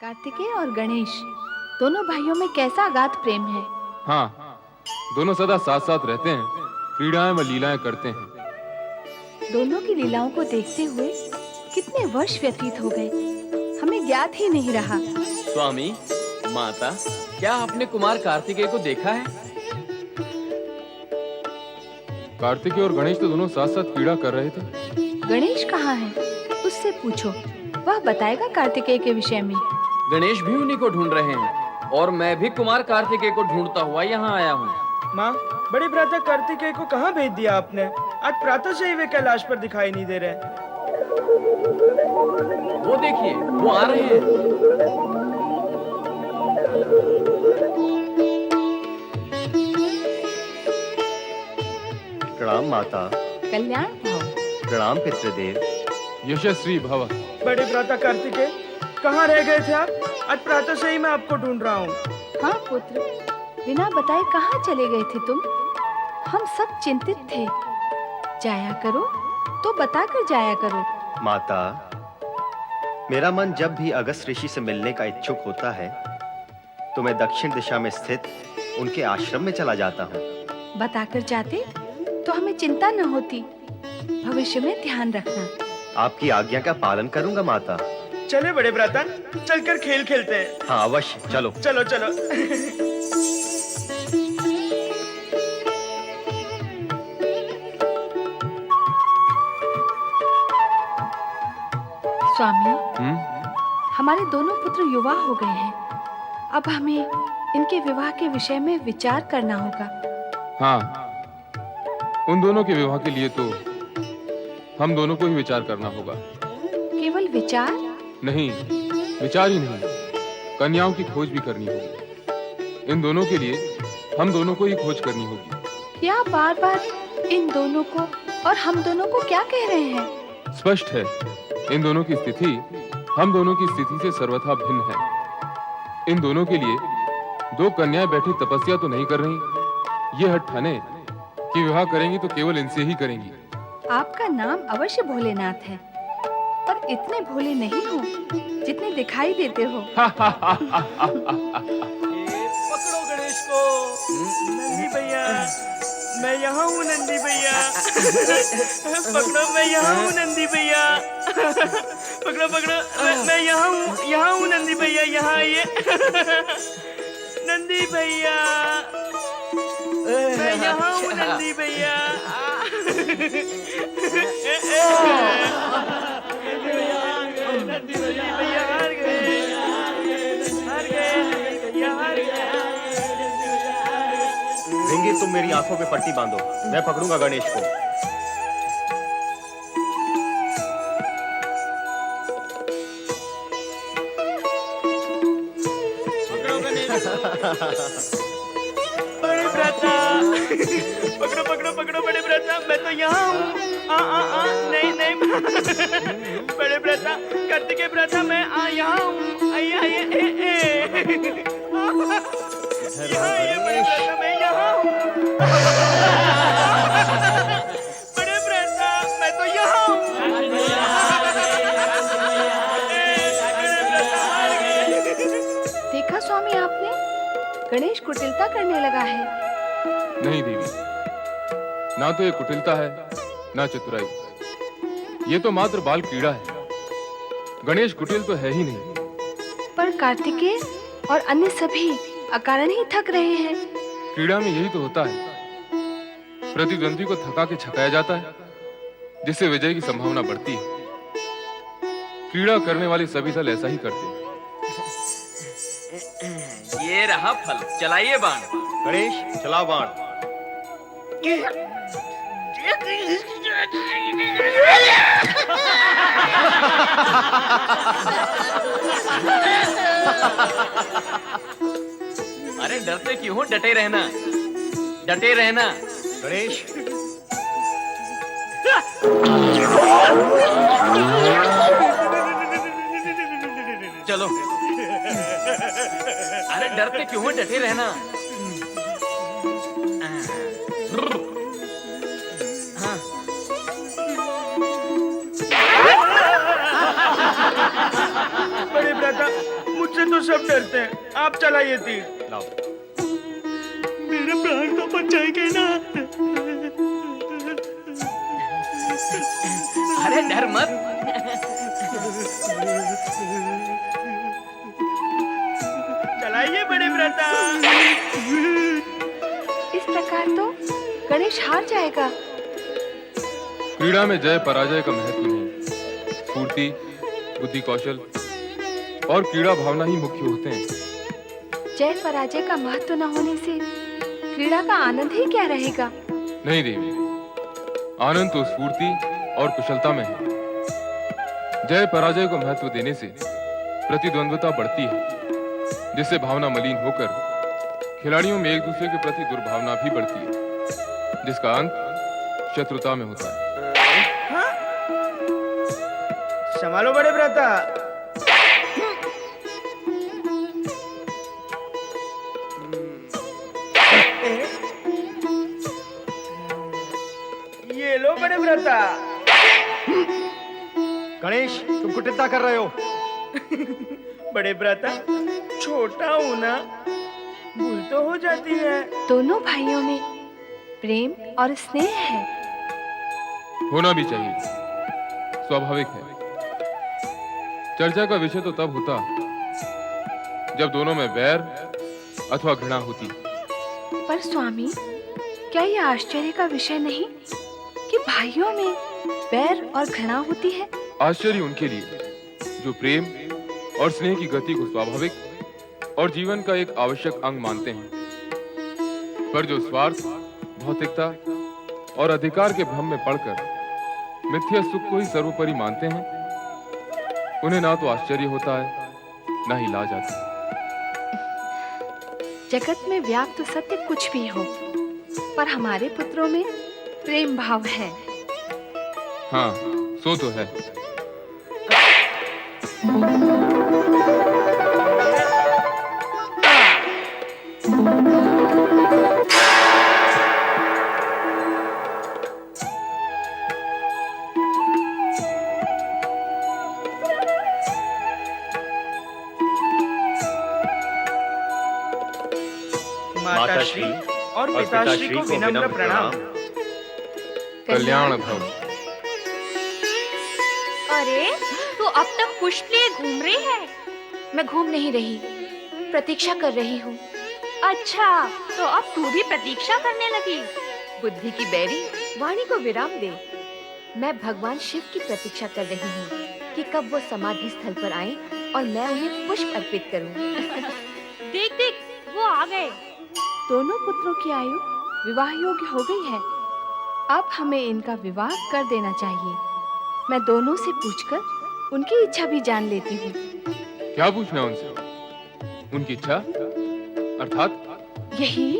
कार्तिकेय और गणेश दोनों भाइयों में कैसा अगाध प्रेम है। हाँ, दोनों सदा साथ साथ रहते हैं, क्रीड़ाएं व लीलाएं करते हैं। दोनों की लीलाओं को देखते हुए कितने वर्ष व्यतीत हो गए, हमें ज्ञात ही नहीं रहा। स्वामी, माता, क्या आपने कुमार कार्तिकेय को देखा है? कार्तिकेय और गणेश तो दोनों साथ साथ क्रीड़ा कर रहे थे। गणेश कहाँ है? उससे पूछो, वह बताएगा कार्तिकेय के विषय में। गणेश भी उन्हीं को ढूंढ रहे हैं और मैं भी कुमार कार्तिकेय को ढूंढता हुआ यहाँ आया हूँ। माँ, बड़े भ्राता कार्तिकेय को कहाँ भेज दिया आपने? आज प्रातः से ही वे कैलाश पर दिखाई नहीं दे रहे। वो देखिए, वो आ रहे हैं। प्रणाम माता। कल्याण भाव। प्रणाम पितृदेव। यशस्वी भव। बड़े भ्राता कार्तिकेय, कहाँ रह गए थे आप? आज प्रातः से ही मैं आपको ढूंढ रहा हूँ। हाँ पुत्र, बिना बताए कहाँ चले गए थे तुम? हम सब चिंतित थे। जाया करो तो बताकर जाया करो। माता, मेरा मन जब भी अगस्त ऋषि से मिलने का इच्छुक होता है तो मैं दक्षिण दिशा में स्थित उनके आश्रम में चला जाता हूँ। बताकर जाते तो हमें चिंता न होती। भविष्य में ध्यान रखना। आपकी आज्ञा का पालन करूंगा माता। चले बड़े भ्राता, चलकर खेल खेलते हैं। हाँ अवश्य, चलो चलो चलो। स्वामी, हम्म? हमारे दोनों पुत्र युवा हो गए हैं। अब हमें इनके विवाह के विषय में विचार करना होगा। हाँ, उन दोनों के विवाह के लिए तो हम दोनों को ही विचार करना होगा। केवल विचार? नहीं, विचार ही नहीं, कन्याओं की खोज भी करनी होगी। इन दोनों के लिए हम दोनों को ही खोज करनी होगी। क्या बार बार इन दोनों को और हम दोनों को क्या कह रहे हैं? स्पष्ट है, इन दोनों की स्थिति हम दोनों की स्थिति से सर्वथा भिन्न है। इन दोनों के लिए दो कन्याएं बैठी तपस्या तो नहीं कर रही। ये हठ ठाने कि विवाह करेंगी तो केवल इनसे ही करेंगी। आपका नाम अवश्य भोलेनाथ है, पर इतने भोले नहीं हो जितने दिखाई देते हो। पकड़ो गणेश को। नंदी भैया, मैं यहाँ हूँ नंदी भैया। पकड़ो, मैं यहाँ हूँ नंदी भैया। पकड़ो पकड़ो, मैं यहाँ हूँ नंदी भैया, यहाँ आइए। नंदी भैया, मैं यहाँ हूँ नंदी भैया। नंदी भैया हार गए, हार गए, हार गए। रिंगी, तुम मेरी आंखों पे पट्टी बांधो, मैं पकड़ूंगा गणेश को। बड़े भ्राता, पकड़ो पकड़ो पकड़ो बड़े भ्राता, मैं तो यहाँ हूँ। नहीं नहीं। बड़े भ्राता, कार्तिकेय भ्राता, मैं यहाँ हूँ। आइए आइए। यहाँ आइए बड़े भ्राता, मैं यहाँ हूँ। बड़े भ्राता, मैं तो यहाँ हूँ। देखा स्वामी आपने, गणेश कुटिलता करने लगा है। नहीं देवी, ना तो ये कुटिलता है ना चतुराई। ये तो मात्र बाल क्रीड़ा है। गणेश कुटिल तो है ही नहीं। पर कार्तिकेय और अन्य सभी अकारण ही थक रहे हैं। क्रीड़ा में यही तो होता है, प्रतिद्वंदी को थका के छकाया जाता है, जिससे विजय की संभावना बढ़ती है। क्रीड़ा करने वाले सभी दल ऐसा ही करते हैं। ये रहा फल, चलाइए बाण। गणेश, चलाओ बाण। अरे डरते क्यों हो? डटे रहना, डटे रहना। गणेश, चलो। अरे डरते क्यों हो? डटे रहना। हाँ। बड़े भ्राता, मुझसे तो सब डरते हैं, आप चलाइए तीर। लाओ। मेरे प्राण तो बचाएंगे ना? अरे डर मत। चलाइए बड़े व्रता। इस प्रकार तो गणेश हार जाएगा। क्रीड़ा में जय पराजय का महत्व नहीं, स्फूर्ति, बुद्धि कौशल और क्रीड़ा भावना ही मुख्य होते हैं। जय पराजय का महत्व न होने से क्रीड़ा का आनंद ही क्या रहेगा? नहीं देवी, आनंद तो स्फूर्ति और कुशलता में है। जय पराजय को महत्व देने से प्रतिद्वंद्वता बढ़ती है, जिससे भावना मलिन होकर खिलाड़ियों में एक दूसरे के प्रति दुर्भावना भी बढ़ती है, जिसका अंत शत्रुता में होता है। संभालो बड़े व्रता। ये लो बड़े व्रता। गणेश, तुम कुटिलता कर रहे हो। बड़े व्रता, छोटा हूं ना, भूल तो हो जाती है। दोनों भाइयों में प्रेम और स्नेह है। होना भी चाहिए, स्वाभाविक है। चर्चा का विषय तो तब होता जब दोनों में वैर अथवा घृणा होती। पर स्वामी, क्या यह आश्चर्य का विषय नहीं कि भाइयों में वैर और घृणा होती है? आश्चर्य उनके लिए जो प्रेम और स्नेह की गति को स्वाभाविक और जीवन का एक आवश्यक अंग मानते हैं। पर जो स्वार्थ, भौतिकता और अधिकार के भ्रम में पड़कर मिथ्या सुख को ही सर्वोपरि मानते हैं, उन्हें ना तो आश्चर्य होता है, ना ही लाज आती। जगत में व्याप्त सत्य कुछ भी हो, पर हमारे पुत्रों में प्रेम भाव है। हाँ, सो तो है। माताश्री और पिताश्री को विनम्र प्रणाम। कल्याण भव। अरे, तो अब तक पुष्प लिए घूम रही है? मैं घूम नहीं रही, प्रतीक्षा कर रही हूँ। अच्छा, तो अब तू भी प्रतीक्षा करने लगी? बुद्धि की बैरी, वाणी को विराम दे। मैं भगवान शिव की प्रतीक्षा कर रही हूँ कि कब वो समाधि स्थल पर आए और मैं उन्हें पुष्प अर्पित करूँ। देख देख, वो आ गए। दोनों पुत्रों की आयु विवाह योग्य हो गई है। अब हमें इनका विवाह कर देना चाहिए। मैं दोनों से पूछकर उनकी इच्छा भी जान लेती हूँ। क्या पूछना उनसे? उनकी इच्छा अर्थात यही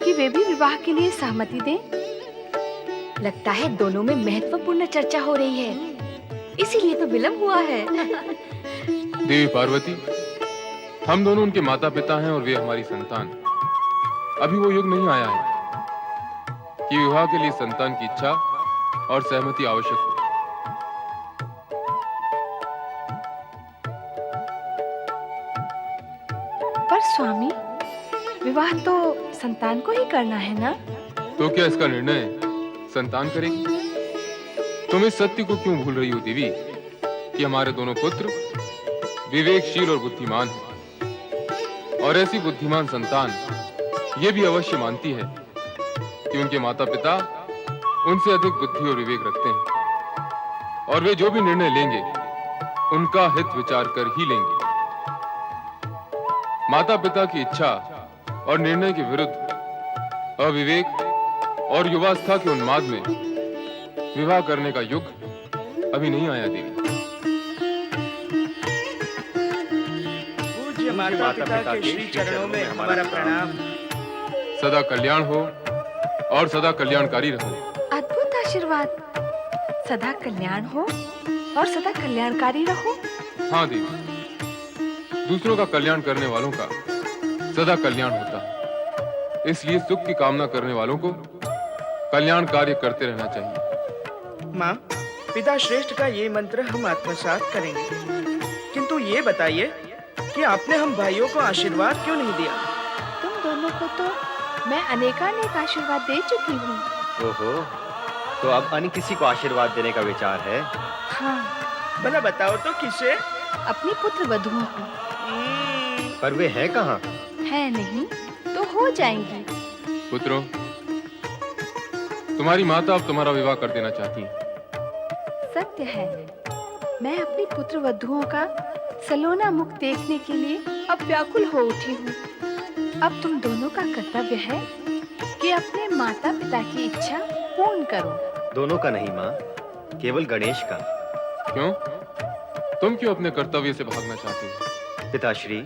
कि वे भी विवाह के लिए सहमति दें। लगता है दोनों में महत्वपूर्ण चर्चा हो रही है, इसीलिए तो विलंब हुआ है। देवी पार्वती, हम दोनों उनके माता पिता हैं और वे हमारी संतान। अभी वो युग नहीं आया है कि विवाह के लिए संतान की इच्छा और सहमति आवश्यक हो। पर स्वामी, विवाह तो संतान को ही करना है ना? तो क्या इसका निर्णय संतान करेगी? तुम इस सत्य को क्यों भूल रही हो देवी कि हमारे दोनों पुत्र विवेकशील और बुद्धिमान हैं, और ऐसी बुद्धिमान संतान ये भी अवश्य मानती है कि उनके माता पिता उनसे अधिक बुद्धि और विवेक रखते हैं, और वे जो भी निर्णय लेंगे उनका हित विचार कर ही लेंगे। माता पिता की इच्छा और निर्णय के विरुद्ध अविवेक और युवावस्था के उन्माद में विवाह करने का युग अभी नहीं आया देवी। पूज्य माता पिता के श्री चरणों में हमारा प्रणाम। सदा कल्याण हो और सदा कल्याणकारी रहो। अद्भुत आशीर्वाद। सदा कल्याण हो और सदा कल्याणकारी रहो। हाँ देवी, दूसरों का कल्याण करने वालों का सदा कल्याण होता है, इसलिए सुख की कामना करने वालों को कल्याण कार्य करते रहना चाहिए। माँ, पिता श्रेष्ठ का ये मंत्र हम आत्मसात करेंगे, किंतु ये बताइए कि आपने हम भाइयों को आशीर्वाद क्यों नहीं दिया? तुम दोनों को तो मैं अनेकानेक आशीर्वाद दे चुकी हूँ। ओहो, तो अब अन्य किसी को आशीर्वाद देने का विचार है? हाँ, भला बताओ तो किसे? अपनी पुत्र वधुओं को। पर वे हैं कहाँ? है नहीं तो हो जाएंगी। पुत्रों, तुम्हारी माता अब तुम्हारा विवाह कर देना चाहती है। सत्य है, मैं अपनी पुत्र वधुओं का सलोना मुख देखने के लिए अब व्याकुल हो उठी हूँ। अब तुम दोनों का कर्तव्य है कि अपने माता पिता की इच्छा पूर्ण करो। दोनों का नहीं माँ, केवल गणेश का। क्यों? तुम क्यों अपने कर्तव्य से भागना चाहती हो? पिताश्री,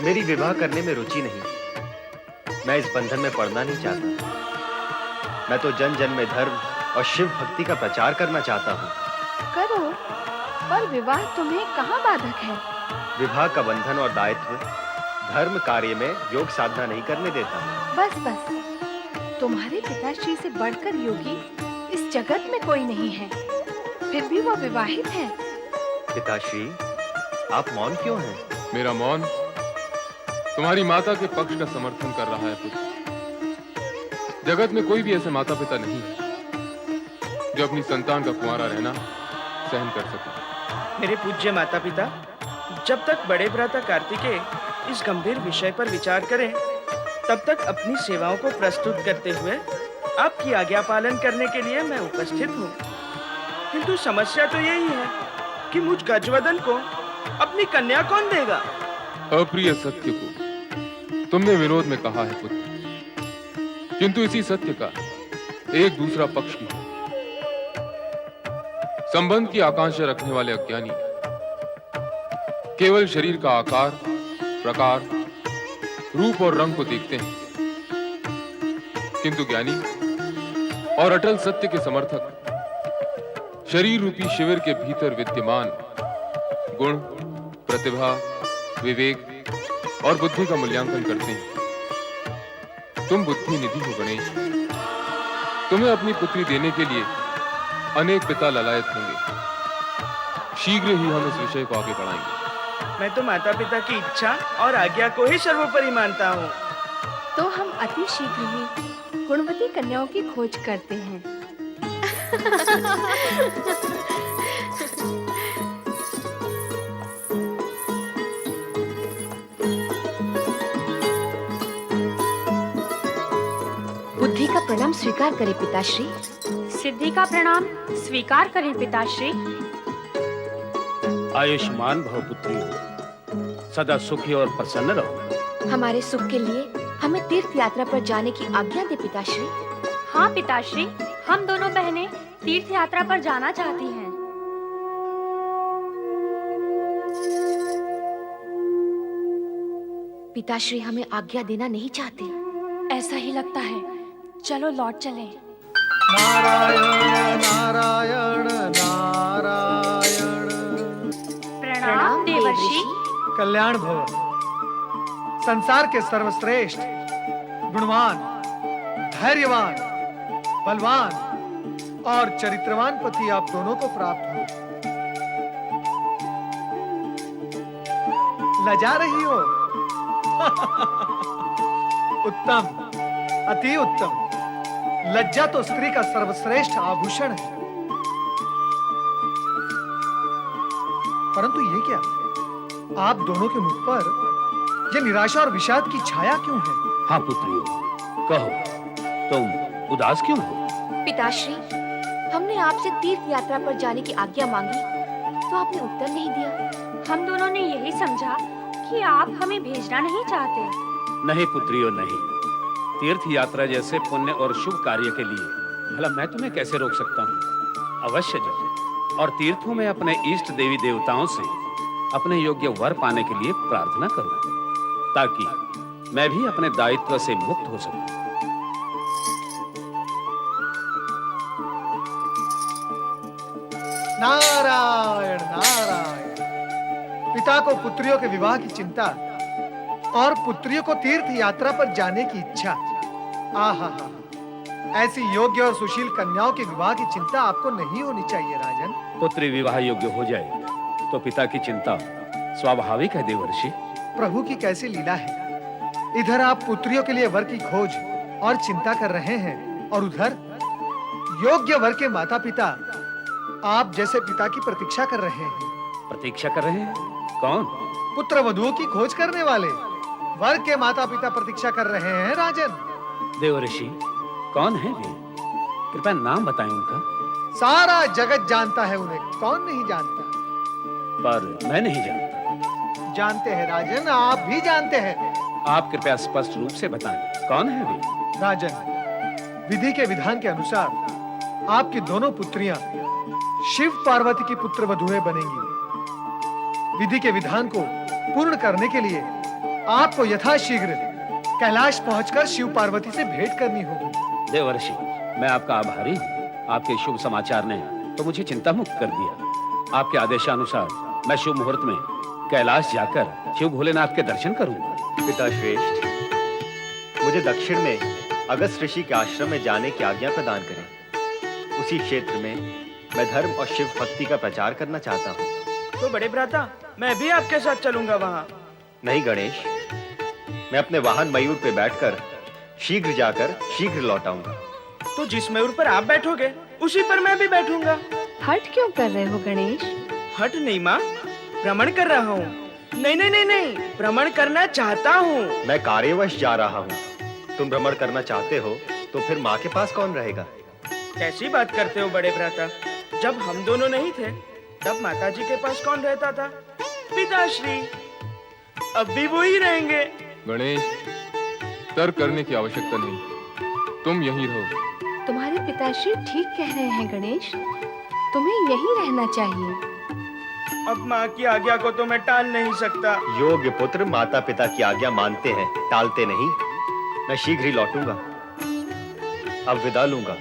मेरी विवाह करने में रुचि नहीं। मैं इस बंधन में पड़ना नहीं चाहता। मैं तो जन जन में धर्म और शिव भक्ति का प्रचार करना चाहता हूँ। करो, पर विवाह तुम्हें कहाँ बाधक है? विवाह का बंधन और दायित्व धर्म कार्य में योग साधना नहीं करने देता। बस बस, तुम्हारे पिताश्री से बढ़कर योगी इस जगत में कोई नहीं है। फिर भी वो विवाहित है। पिताश्री, आप मौन क्यों हैं? मेरा मौन तुम्हारी माता के पक्ष का समर्थन कर रहा है पुत्र। जगत में कोई भी ऐसे माता पिता नहीं है जो अपनी संतान का कुंवारा रहना सहन कर सके। मेरे पूज्य माता पिता, जब तक बड़े भ्राता कार्तिकेय इस गंभीर विषय पर विचार करें, तब तक अपनी सेवाओं को प्रस्तुत करते हुए आपकी आज्ञा पालन करने के लिए मैं उपस्थित हूँ। किंतु समस्या तो यही है कि मुझ गजवदन को अपनी कन्या कौन देगा? अप्रिय सत्य को तुमने विरोध में कहा है पुत्र, किंतु इसी सत्य का एक दूसरा पक्ष भी है। संबंध की आकांक्षा रखने वाले अज्ञानी केवल शरीर का आकार, प्रकार, रूप और रंग को देखते हैं, किंतु ज्ञानी और अटल सत्य के समर्थक शरीर रूपी शिविर के भीतर विद्यमान गुण, प्रतिभा, विवेक और बुद्धि का मूल्यांकन करते हैं। तुम बुद्धि निधि हो गणेश। तुम्हें अपनी पुत्री देने के लिए अनेक पिता ललायत होंगे। शीघ्र ही हम इस विषय को आगे बढ़ाएंगे। मैं तो माता पिता की इच्छा और आज्ञा को ही सर्वोपरि मानता हूँ। तो हम अति शीघ्र ही गुणवती कन्याओं की खोज करते हैं। बुद्धि का प्रणाम स्वीकार करें पिताश्री। सिद्धि का प्रणाम स्वीकार करें पिताश्री। आयुष्मान भव पुत्री हो, सदा सुखी और प्रसन्न रहो। हमारे सुख के लिए हमें तीर्थ यात्रा पर जाने की आज्ञा दे पिताश्री। हाँ पिताश्री, हम दोनों बहनें तीर्थ यात्रा पर जाना चाहती हैं। पिताश्री हमें आज्ञा देना नहीं चाहते। ऐसा ही लगता है, चलो लौट चलें। नारायण नारायण नारायण। प्रणाम देवर्षि। कल्याण भव। संसार के सर्वश्रेष्ठ, गुणवान, धैर्यवान, बलवान और चरित्रवान पति आप दोनों को प्राप्त हो। लजा रही हो? उत्तम, अति उत्तम। लज्जा तो स्त्री का सर्वश्रेष्ठ आभूषण है। परंतु ये क्या, आप दोनों के मुख पर यह निराशा और विषाद की छाया क्यों है? हाँ पुत्रियों, कहो, तुम उदास क्यों हो? पिताश्री, हमने आपसे तीर्थ यात्रा पर जाने की आज्ञा मांगी तो आपने उत्तर नहीं दिया। हम दोनों ने यही समझा कि आप हमें भेजना नहीं चाहते। नहीं पुत्रियों, नहीं। तीर्थ यात्रा जैसे पुण्य और शुभ कार्य के लिए भला मैं तुम्हें कैसे रोक सकता हूँ? अवश्य जाओ और तीर्थों में अपने इष्ट देवी देवताओं से अपने योग्य वर पाने के लिए प्रार्थना करो, ताकि मैं भी अपने दायित्व से मुक्त हो सकूं। नारायण नारायण। पिता को पुत्रियों के विवाह की चिंता और पुत्रियों को तीर्थ यात्रा पर जाने की इच्छा। आहा, ऐसी योग्य और सुशील कन्याओं के विवाह की चिंता आपको नहीं होनी चाहिए राजन। पुत्री विवाह योग्य हो जाए तो पिता की चिंता स्वाभाविक है देवर्षि। प्रभु की कैसी लीला है। इधर आप पुत्रियों के लिए वर की खोज और चिंता कर रहे हैं और उधर योग्य वर के माता पिता आप जैसे पिता की प्रतीक्षा कर रहे हैं। प्रतीक्षा कर रहे हैं? कौन? पुत्र वधुओं की खोज करने वाले वर के माता पिता प्रतीक्षा कर रहे हैं राजन। देवर्षि, कौन है वे? कृपया नाम बताएं उनका। सारा जगत जानता है उन्हें, कौन नहीं जानता। पर मैं नहीं जानता। जानते हैं राजन, आप भी जानते हैं। आप कृपया स्पष्ट रूप से बताएं, कौन है वे? राजन, विधि के विधान के अनुसार आपकी दोनों पुत्रियां शिव पार्वती की पुत्र वधुएं बनेंगी। विधि के विधान को पूर्ण करने के लिए आपको यथाशीघ्र कैलाश पहुंचकर शिव पार्वती से भेंट करनी होगी। देवर्षि, मैं आपका आभारी हूँ। आपके शुभ समाचार ने तो मुझे चिंता मुक्त कर दिया। आपके आदेशानुसार मैं शुभ मुहूर्त में कैलाश जाकर शिव भोलेनाथ के दर्शन करूंगा। पिता श्रेष्ठ, मुझे दक्षिण में अगस्त ऋषि के आश्रम में जाने की आज्ञा प्रदान करें। उसी क्षेत्र में मैं धर्म और शिव भक्ति का प्रचार करना चाहता हूँ। तो बड़े भ्राता, मैं भी आपके साथ चलूंगा वहाँ। नहीं गणेश, मैं अपने वाहन मयूर पे बैठकर शीघ्र जाकर शीघ्र लौट आऊंगा। तो जिस मयूर पर आप बैठोगे उसी पर मैं भी बैठूंगा। हट क्यों कर रहे हो गणेश? हट नहीं माँ, भ्रमण कर रहा हूँ। नहीं नहीं नहीं नहीं, भ्रमण करना चाहता हूँ। मैं कार्यवश जा रहा हूँ। तुम भ्रमण करना चाहते हो तो फिर माँ के पास कौन रहेगा? कैसी बात करते हो बड़े भ्राता? जब हम दोनों नहीं थे तब माताजी के पास कौन रहता था? पिताश्री। अब भी वो ही रहेंगे। गणेश, तर्क करने की आवश्यकता नहीं, तुम यहीं रहो। तुम्हारे पिताश्री ठीक कह रहे हैं गणेश, तुम्हें यहीं रहना चाहिए। अब माँ की आज्ञा को तो मैं टाल नहीं सकता। योग्य पुत्र माता पिता की आज्ञा मानते हैं, टालते नहीं। मैं शीघ्र ही लौटूंगा। अब विदा लूंगा।